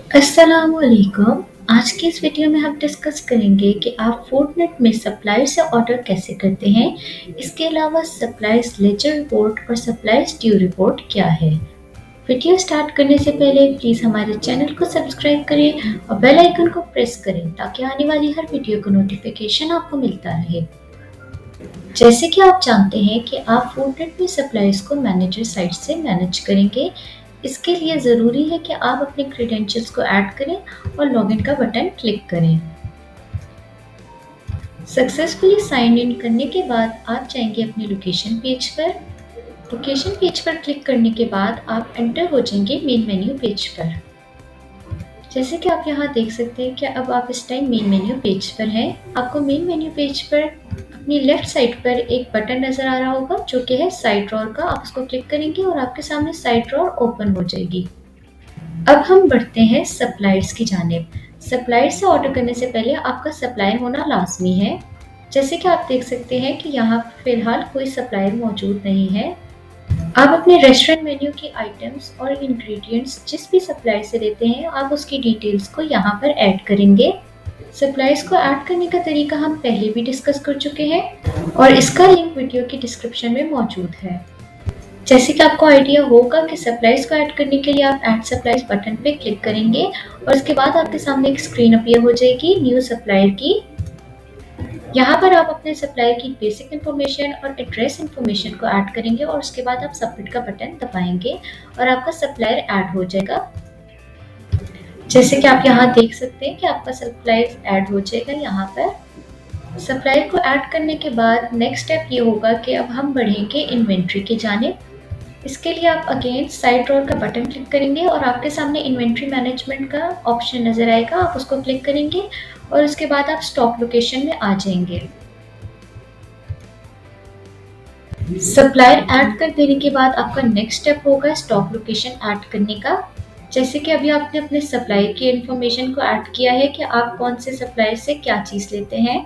अस्सलामुअलैकुम। आज की इस वीडियो में हम डिस्कस करेंगे कि आप फूडनेट में सप्लायर से ऑर्डर कैसे करते हैं। इसके अलावा सप्लायर्स लेजर रिपोर्ट और सप्लायर्स ड्यू रिपोर्ट क्या है। वीडियो स्टार्ट करने से पहले प्लीज़ हमारे चैनल को सब्सक्राइब करें और बेल आइकन को प्रेस करें ताकि आने वाली हर वीडियो का नोटिफिकेशन आपको मिलता रहे। जैसे कि आप जानते हैं कि आप फूडनेट में सप्लायर्स को मैनेजर साइट से मैनेज करेंगे। इसके लिए ज़रूरी है कि आप अपने क्रेडेंशियल्स को ऐड करें और लॉगिन का बटन क्लिक करें। सक्सेसफुली साइन इन करने के बाद आप जाएंगे अपने लोकेशन पेज पर। लोकेशन पेज पर क्लिक करने के बाद आप एंटर हो जाएंगे मेन मेन्यू पेज पर। जैसे कि आप यहाँ देख सकते हैं कि अब आप इस टाइम मेन मेन्यू पेज पर हैं। आपको मेन मेन्यू पेज पर अपनी लेफ्ट साइड पर एक बटन नज़र आ रहा होगा जो कि है साइड ड्रॉअर का। आप उसको क्लिक करेंगे और आपके सामने साइड ड्रॉअर ओपन हो जाएगी। अब हम बढ़ते हैं सप्लायर्स की जानिब। सप्लायर से ऑर्डर करने से पहले आपका सप्लायर होना लाजमी है। जैसे कि आप देख सकते हैं कि यहाँ फिलहाल कोई सप्लायर मौजूद नहीं है। आप अपने रेस्टोरेंट मेन्यू की आइटम्स और इंग्रेडिएंट्स जिस भी सप्लायर से लेते हैं आप उसकी डिटेल्स को यहाँ पर ऐड करेंगे। सप्लायर्स को ऐड करने का तरीका हम पहले भी डिस्कस कर चुके हैं और इसका लिंक वीडियो की डिस्क्रिप्शन में मौजूद है। जैसे कि आपको आइडिया होगा कि सप्लायर्स को ऐड करने के लिए आप ऐड सप्लायर्स बटन पे क्लिक करेंगे और उसके बाद आपके सामने एक स्क्रीन अपीयर हो जाएगी न्यू सप्लायर की। यहाँ पर आप अपने सप्लायर की बेसिक इन्फॉर्मेशन और एड्रेस इन्फॉर्मेशन को ऐड करेंगे और उसके बाद आप सबमिट का बटन दबाएंगे और आपका सप्लायर ऐड हो जाएगा। जैसे कि आप यहाँ देख सकते हैं कि आपका सप्लायर ऐड हो जाएगा। यहाँ पर सप्लायर को ऐड करने के बाद नेक्स्ट स्टेप ये होगा कि अब हम बढ़ेंगे इन्वेंट्री की जानिब। इसके लिए आप अगेन साइड ड्रॉअर का बटन क्लिक करेंगे और आपके सामने इन्वेंट्री मैनेजमेंट का ऑप्शन नज़र आएगा। आप उसको क्लिक करेंगे और उसके बाद आप स्टॉक लोकेशन में आ जाएंगे। सप्लायर ऐड कर देने के बाद आपका नेक्स्ट स्टेप होगा स्टॉक लोकेशन ऐड करने का। जैसे कि अभी आपने अपने सप्लायर की इन्फॉर्मेशन को ऐड किया है कि आप कौन से सप्लायर से क्या चीज़ लेते हैं।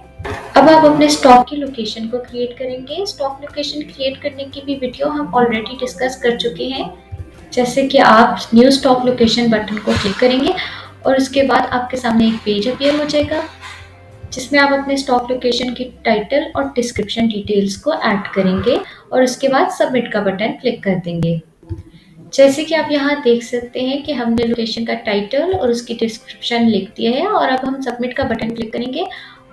अब आप अपने स्टॉक की लोकेशन को क्रिएट करेंगे। स्टॉक लोकेशन क्रिएट करने की भी वीडियो हम ऑलरेडी डिस्कस कर चुके हैं। जैसे कि आप न्यू स्टॉक लोकेशन बटन को क्लिक करेंगे और उसके बाद आपके सामने एक पेज अपीयर हो जाएगा जिसमें आप अपने स्टॉक लोकेशन की टाइटल और डिस्क्रिप्शन डिटेल्स को ऐड करेंगे और उसके बाद सबमिट का बटन क्लिक कर देंगे। जैसे कि आप यहाँ देख सकते हैं कि हमने लोकेशन का टाइटल और उसकी डिस्क्रिप्शन लिख दिया है और अब हम सबमिट का बटन क्लिक करेंगे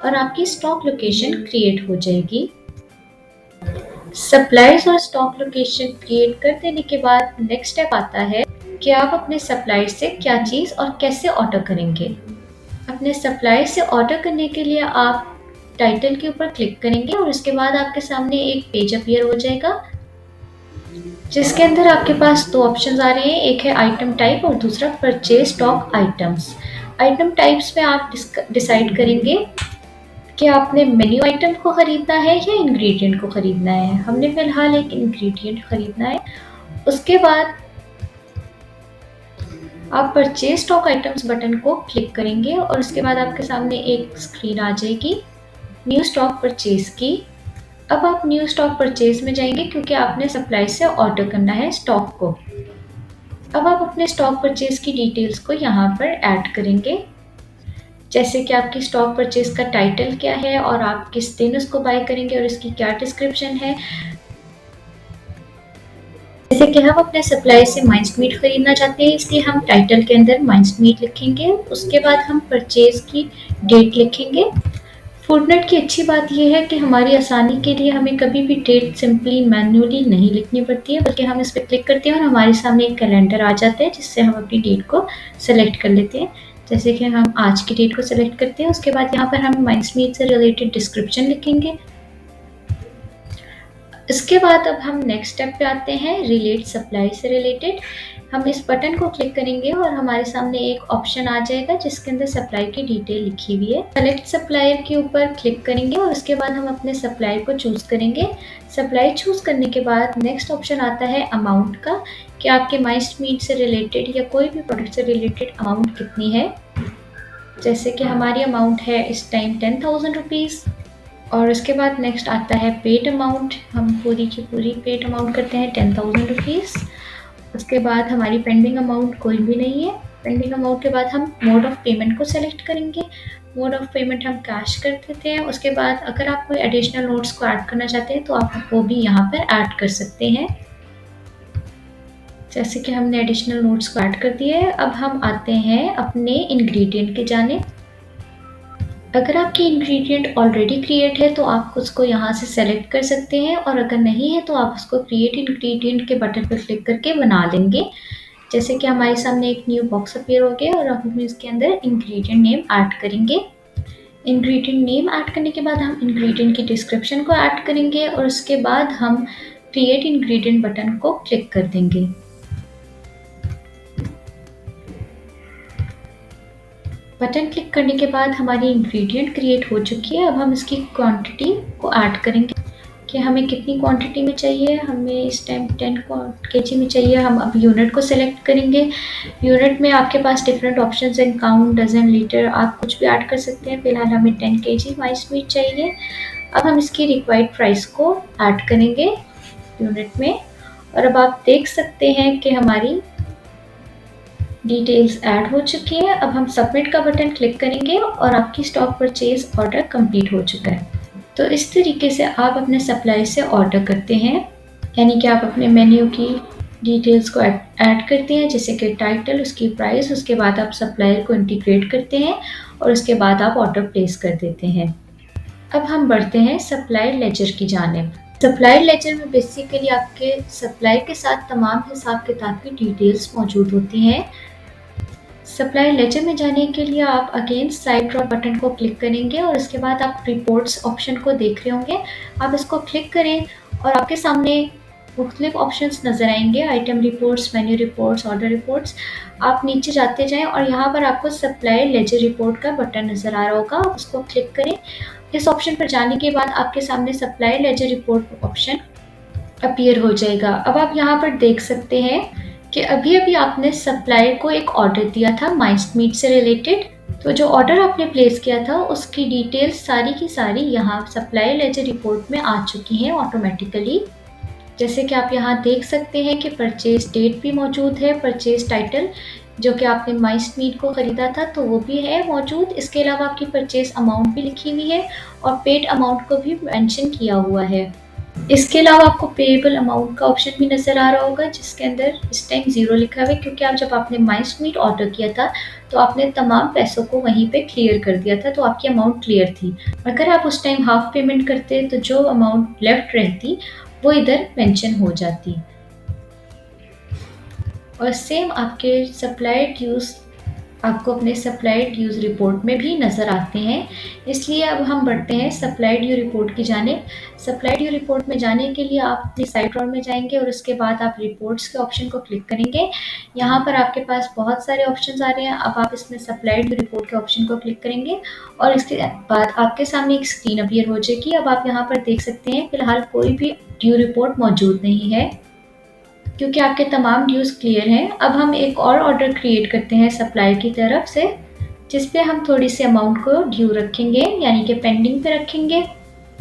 और आपकी स्टॉक लोकेशन क्रिएट हो जाएगी। सप्लायर्स और स्टॉक लोकेशन क्रिएट कर देने के बाद नेक्स्ट स्टेप आता है कि आप अपने सप्लायर से क्या चीज़ और कैसे ऑर्डर करेंगे। अपने सप्लायर से ऑर्डर करने के लिए आप टाइटल के ऊपर क्लिक करेंगे और उसके बाद आपके सामने एक पेज अपीयर हो जाएगा जिसके अंदर आपके पास दो ऑप्शंस आ रहे हैं। एक है आइटम टाइप और दूसरा purchase stock items. Item types में आप डिसाइड करेंगे कि आपने मेन्यू आइटम को ख़रीदना है या इंग्रेडिएंट को ख़रीदना है। हमने फ़िलहाल एक इंग्रेडिएंट ख़रीदना है। उसके बाद आप परचेज स्टॉक आइटम्स बटन को क्लिक करेंगे और उसके बाद आपके सामने एक स्क्रीन आ जाएगी न्यू स्टॉक परचेज की। अब आप न्यू स्टॉक परचेज में जाएंगे क्योंकि आपने सप्लाई से ऑर्डर करना है स्टॉक को। अब आप अपने स्टॉक परचेज की डिटेल्स को यहाँ पर ऐड करेंगे। जैसे कि आपकी स्टॉक परचेज का टाइटल क्या है और आप किस दिन उसको बाय करेंगे और इसकी क्या डिस्क्रिप्शन है। जैसे कि हम अपने सप्लायर से माइंस मीट खरीदना चाहते हैं इसलिए हम टाइटल के अंदर माइंस मीट लिखेंगे। उसके बाद हम परचेज की डेट लिखेंगे। फूडनेट की अच्छी बात यह है कि हमारी आसानी के लिए हमें कभी भी डेट सिंपली मैन्युअली नहीं लिखनी पड़ती है बल्कि हम इस पर क्लिक करते हैं और हमारे सामने एक कैलेंडर आ जाता है जिससे हम अपनी डेट को सेलेक्ट कर लेते हैं। जैसे कि हम आज की डेट को सेलेक्ट करते हैं। उसके बाद यहाँ पर हम माइंस मीट से रिलेटेड डिस्क्रिप्शन लिखेंगे। इसके बाद अब हम नेक्स्ट स्टेप पे आते हैं रिलेट सप्लाई से रिलेटेड। हम इस बटन को क्लिक करेंगे और हमारे सामने एक ऑप्शन आ जाएगा जिसके अंदर सप्लाई की डिटेल लिखी हुई है। सेलेक्ट सप्लायर के ऊपर क्लिक करेंगे और उसके बाद हम अपने सप्लायर को चूज़ करेंगे। सप्लायर चूज़ करने के बाद नेक्स्ट ऑप्शन आता है अमाउंट का कि आपके माइंस मीट से रिलेटेड या कोई भी प्रोडक्ट से रिलेटेड अमाउंट कितनी है। जैसे कि हमारी अमाउंट है इस टाइम 10,000 रुपीज़। और उसके बाद नेक्स्ट आता है पेड अमाउंट। हम पूरी की पूरी पेड अमाउंट करते हैं 10,000 रुपीज़। उसके बाद हमारी पेंडिंग अमाउंट कोई भी नहीं है। पेंडिंग अमाउंट के बाद हम मोड ऑफ पेमेंट को सेलेक्ट करेंगे। मोड ऑफ पेमेंट हम कैश कर देते हैं। उसके बाद अगर आप कोई एडिशनल नोट्स को ऐड करना चाहते हैं तो आप वो भी यहाँ पर ऐड कर सकते हैं। जैसे कि हमने एडिशनल नोट्स को ऐड कर दिए। अब हम आते हैं अपने इंग्रेडिएंट के जाने। अगर आपकी इंग्रेडिएंट ऑलरेडी क्रिएट है तो आप उसको यहाँ से सेलेक्ट कर सकते हैं, और अगर नहीं है तो आप उसको क्रिएट इंग्रेडिएंट के बटन पर क्लिक करके बना लेंगे। जैसे कि हमारे सामने एक न्यू बॉक्स अपीयर हो गया और अब हम इसके अंदर इंग्रेडिएंट नेम ऐड करेंगे। इंग्रेडिएंट नेम ऐड करने के बाद हम इंग्रेडिएंट की डिस्क्रिप्शन को ऐड करेंगे और उसके बाद हम क्रिएट इंग्रेडिएंट बटन को क्लिक कर देंगे। बटन क्लिक करने के बाद हमारी इंग्रेडिएंट क्रिएट हो चुकी है। अब हम इसकी क्वांटिटी को ऐड करेंगे कि हमें कितनी क्वांटिटी में चाहिए। हमें इस टाइम 10 kg में चाहिए। हम अब यूनिट को सिलेक्ट करेंगे। यूनिट में आपके पास डिफरेंट ऑप्शंस हैं, काउंट, डजन, लीटर, आप कुछ भी ऐड कर सकते हैं। फिलहाल हमें 10 kg माइस मीट चाहिए। अब हम इसकी रिक्वायर्ड प्राइस को ऐड करेंगे यूनिट में, और अब आप देख सकते हैं कि हमारी डिटेल्स ऐड हो चुकी है। अब हम सबमिट का बटन क्लिक करेंगे और आपकी स्टॉक परचेज ऑर्डर कंप्लीट हो चुका है। तो इस तरीके से आप अपने सप्लाई से ऑर्डर करते हैं, यानी कि आप अपने मेन्यू की डिटेल्स को ऐड करते हैं, जैसे कि टाइटल, उसकी प्राइस, उसके बाद आप सप्लायर को इंटीग्रेट करते हैं और उसके बाद आप ऑर्डर प्लेस कर देते हैं। अब हम बढ़ते हैं सप्लायर लेजर की जानिब। सप्लायर लेजर में बेसिकली आपके सप्लाई के साथ तमाम हिसाब किताब की डिटेल्स मौजूद होती हैं। सप्लायर लेजर में जाने के लिए आप अगेन साइड ड्रॉप बटन को क्लिक करेंगे और उसके बाद आप रिपोर्ट्स ऑप्शन को देख रहे होंगे। आप इसको क्लिक करें और आपके सामने मुख्तलिफ ऑप्शंस नज़र आएंगे, item reports, menu reports, order reports. आप नीचे जाते जाएं और यहाँ पर आपको सप्लायर लेजर रिपोर्ट का बटन नज़र आ रहा होगा, उसको क्लिक करें। इस ऑप्शन पर जाने के बाद आपके सामने supplier laser report option appear हो जाएगा। अब आप यहाँ पर देख सकते हैं कि अभी अभी आपने सप्लायर को एक ऑर्डर दिया था माइस मीट से रिलेटेड। तो जो ऑर्डर आपने प्लेस किया था उसकी डिटेल्स सारी की सारी यहाँ सप्लायर लेजर रिपोर्ट में आ चुकी हैं ऑटोमेटिकली। जैसे कि आप यहाँ देख सकते हैं कि परचेज डेट भी मौजूद है, परचेज टाइटल जो कि आपने माइस मीट को ख़रीदा था तो वो भी है मौजूद। इसके अलावा आपकी परचेज अमाउंट भी लिखी हुई है और पेड अमाउंट को भी मेंशन किया हुआ है। इसके अलावा आपको पेएबल अमाउंट का ऑप्शन भी नज़र आ रहा होगा, जिसके अंदर इस टाइम 0 लिखा हुआ है, क्योंकि आप जब आपने माइस मीट ऑर्डर किया था तो आपने तमाम पैसों को वहीं पे क्लियर कर दिया था, तो आपकी अमाउंट क्लियर थी। अगर आप उस टाइम हाफ पेमेंट करते तो जो अमाउंट लेफ्ट रहती वो इधर मेंशन हो जाती। और सेम आपके सप्लायर ड्यूज़ आपको अपने सप्लायर ड्यूज़ रिपोर्ट में भी नज़र आते हैं। इसलिए अब हम बढ़ते हैं सप्लायर ड्यू रिपोर्ट की जानिब। सप्लायर ड्यू रिपोर्ट में जाने के लिए आप अपनी साइट ड्रॉअर में जाएंगे और उसके बाद आप रिपोर्ट्स के ऑप्शन को क्लिक करेंगे। यहाँ पर आपके पास बहुत सारे ऑप्शन आ रहे हैं। अब आप इसमें सप्लायर ड्यू रिपोर्ट के ऑप्शन को क्लिक करेंगे और इसके बाद आपके सामने एक स्क्रीन अपीयर हो जाएगी। अब आप यहाँ पर देख सकते हैं फ़िलहाल कोई भी ड्यू रिपोर्ट मौजूद नहीं है, क्योंकि आपके तमाम ड्यूज़ क्लियर हैं। अब हम एक और ऑर्डर क्रिएट करते हैं सप्लायर की तरफ से, जिस पे हम थोड़ी सी अमाउंट को ड्यू रखेंगे, यानी कि पेंडिंग पे रखेंगे।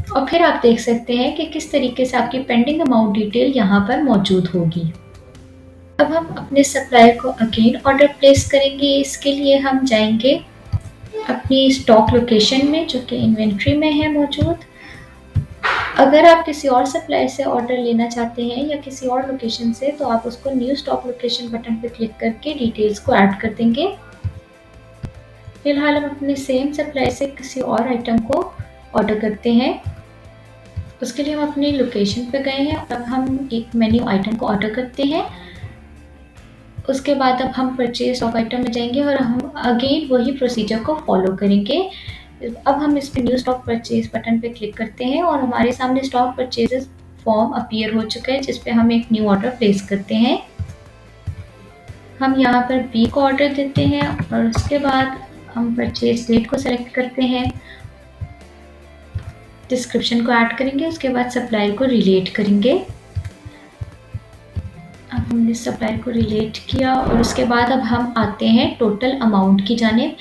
और फिर आप देख सकते हैं कि किस तरीके से आपकी पेंडिंग अमाउंट डिटेल यहाँ पर मौजूद होगी। अब हम अपने सप्लायर को अगेन ऑर्डर प्लेस करेंगे। इसके लिए हम जाएंगे अपनी स्टॉक लोकेशन में, जो कि इन्वेंट्री में है मौजूद। अगर आप किसी और सप्लायर से ऑर्डर लेना चाहते हैं या किसी और लोकेशन से, तो आप उसको न्यू स्टॉक लोकेशन बटन पर क्लिक करके डिटेल्स को ऐड कर देंगे। फिलहाल हम अपने सेम सप्लायर से किसी और आइटम को ऑर्डर करते हैं। उसके लिए हम अपनी लोकेशन पे गए हैं। अब हम एक मेन्यू आइटम को ऑर्डर करते हैं। उसके बाद अब हम परचेज स्टॉक आइटम में जाएंगे और हम अगेन वही प्रोसीजर को फॉलो करेंगे। अब हम इस पे न्यू स्टॉक परचेज बटन पे क्लिक करते हैं और हमारे सामने स्टॉक परचेजेस फॉर्म अपीयर हो चुका है, जिस पे हम एक न्यू ऑर्डर प्लेस करते हैं। हम यहाँ पर बी को ऑर्डर देते हैं और उसके बाद हम परचेज डेट को सेलेक्ट करते हैं, डिस्क्रिप्शन को ऐड करेंगे, उसके बाद सप्लायर को रिलेट करेंगे। अब हमने सप्लायर को रिलेट किया और उसके बाद अब हम आते हैं टोटल अमाउंट की जानिब।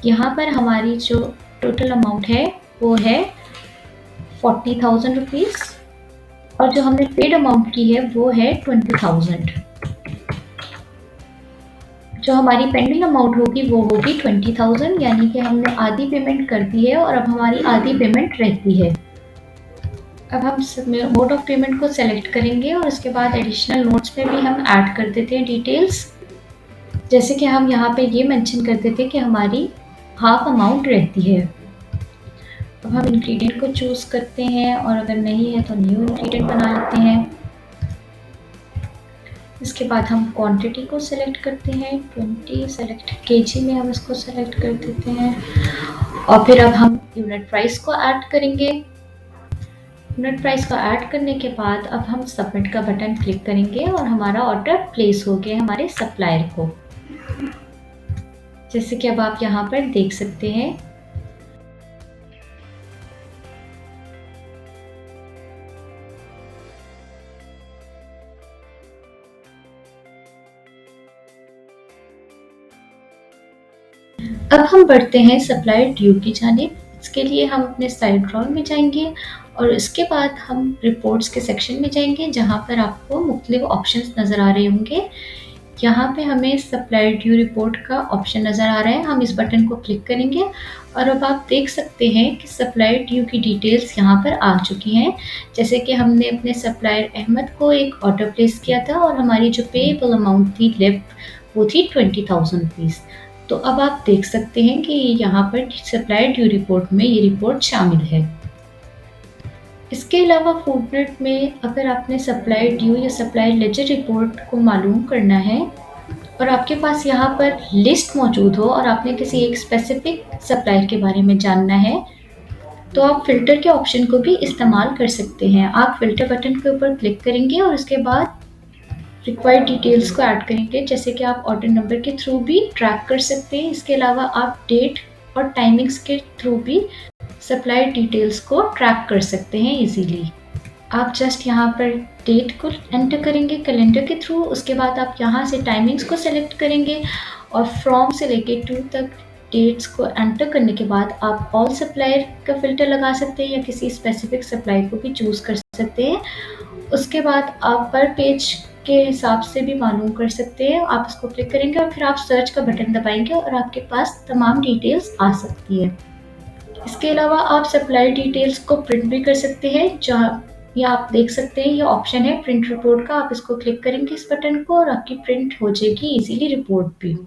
यहाँ पर हमारी जो टोटल अमाउंट है वो है 40,000 रुपीज़ और जो हमने पेड अमाउंट की है वो है 20,000। जो हमारी पेंडिंग अमाउंट होगी वो होगी 20,000, यानी कि हमने आधी पेमेंट कर दी है और अब हमारी आधी पेमेंट रहती है। अब हम मोड ऑफ पेमेंट को सेलेक्ट करेंगे और उसके बाद एडिशनल नोट्स में भी हम ऐड कर देते हैं डिटेल्स। जैसे कि हम यहाँ पे ये मेंशन कर देते हैं कि हमारी हाफ अमाउंट रहती है। अब हम इंग्रेडिएंट को चूज करते हैं और अगर नहीं है तो न्यू इंग्रेडिएंट बना लेते हैं। इसके बाद हम क्वांटिटी को सेलेक्ट करते हैं, 20 सेलेक्ट केजी में हम इसको सेलेक्ट कर देते हैं और फिर अब हम यूनिट प्राइस को ऐड करेंगे। यूनिट प्राइस को ऐड करने के बाद अब हम सबमिट का बटन क्लिक करेंगे और हमारा ऑर्डर प्लेस हो गया हमारे सप्लायर को, जैसे कि अब आप यहाँ पर देख सकते हैं। अब हम बढ़ते हैं सप्लायर ड्यू की जानिब। इसके लिए हम अपने साइड रोल में जाएंगे और इसके बाद हम रिपोर्ट्स के सेक्शन में जाएंगे, जहाँ पर आपको मुख्तलिफ ऑप्शंस नज़र आ रहे होंगे। यहाँ पे हमें सप्लायर ड्यू रिपोर्ट का ऑप्शन नज़र आ रहा है, हम इस बटन को क्लिक करेंगे और अब आप देख सकते हैं कि सप्लायर ड्यू की डिटेल्स यहाँ पर आ चुकी हैं। जैसे कि हमने अपने सप्लायर अहमद को एक ऑर्डर प्लेस किया था और हमारी जो पेएबल अमाउंट थी लेफ्ट वो थी 20,000 रुपीज़। तो अब आप देख सकते हैं कि यहाँ पर सप्लायर ड्यू रिपोर्ट में ये रिपोर्ट शामिल है। इसके अलावा फुटनोट में अगर आपने सप्लायर ड्यू या सप्लायर लेजर रिपोर्ट को मालूम करना है और आपके पास यहाँ पर लिस्ट मौजूद हो और आपने किसी एक स्पेसिफिक सप्लायर के बारे में जानना है, तो आप फ़िल्टर के ऑप्शन को भी इस्तेमाल कर सकते हैं। आप फ़िल्टर बटन के ऊपर क्लिक करेंगे और उसके बाद रिक्वायर्ड डिटेल्स को ऐड करेंगे, जैसे कि आप ऑर्डर नंबर के थ्रू भी ट्रैक कर सकते हैं। इसके अलावा आप डेट और टाइमिंग्स के थ्रू भी सप्लायर डिटेल्स को ट्रैक कर सकते हैं इजीली। आप जस्ट यहाँ पर डेट को एंटर करेंगे कैलेंडर के थ्रू, उसके बाद आप यहाँ से टाइमिंग्स को सेलेक्ट करेंगे और फ्रॉम से लेके टू तक डेट्स को एंटर करने के बाद आप ऑल सप्लायर का फ़िल्टर लगा सकते हैं या किसी स्पेसिफिक सप्लायर को भी चूज़ कर सकते हैं। उसके बाद आप पर पेज के हिसाब से भी मालूम कर सकते हैं। आप इसको क्लिक करेंगे और फिर आप सर्च का बटन दबाएंगे और आपके पास तमाम डिटेल्स आ सकती है। इसके अलावा आप सप्लायर डिटेल्स को प्रिंट भी कर सकते हैं, जहाँ ये आप देख सकते हैं ये ऑप्शन है प्रिंट रिपोर्ट का। आप इसको क्लिक करेंगे इस बटन को और आपकी प्रिंट हो जाएगी इजीली रिपोर्ट भी।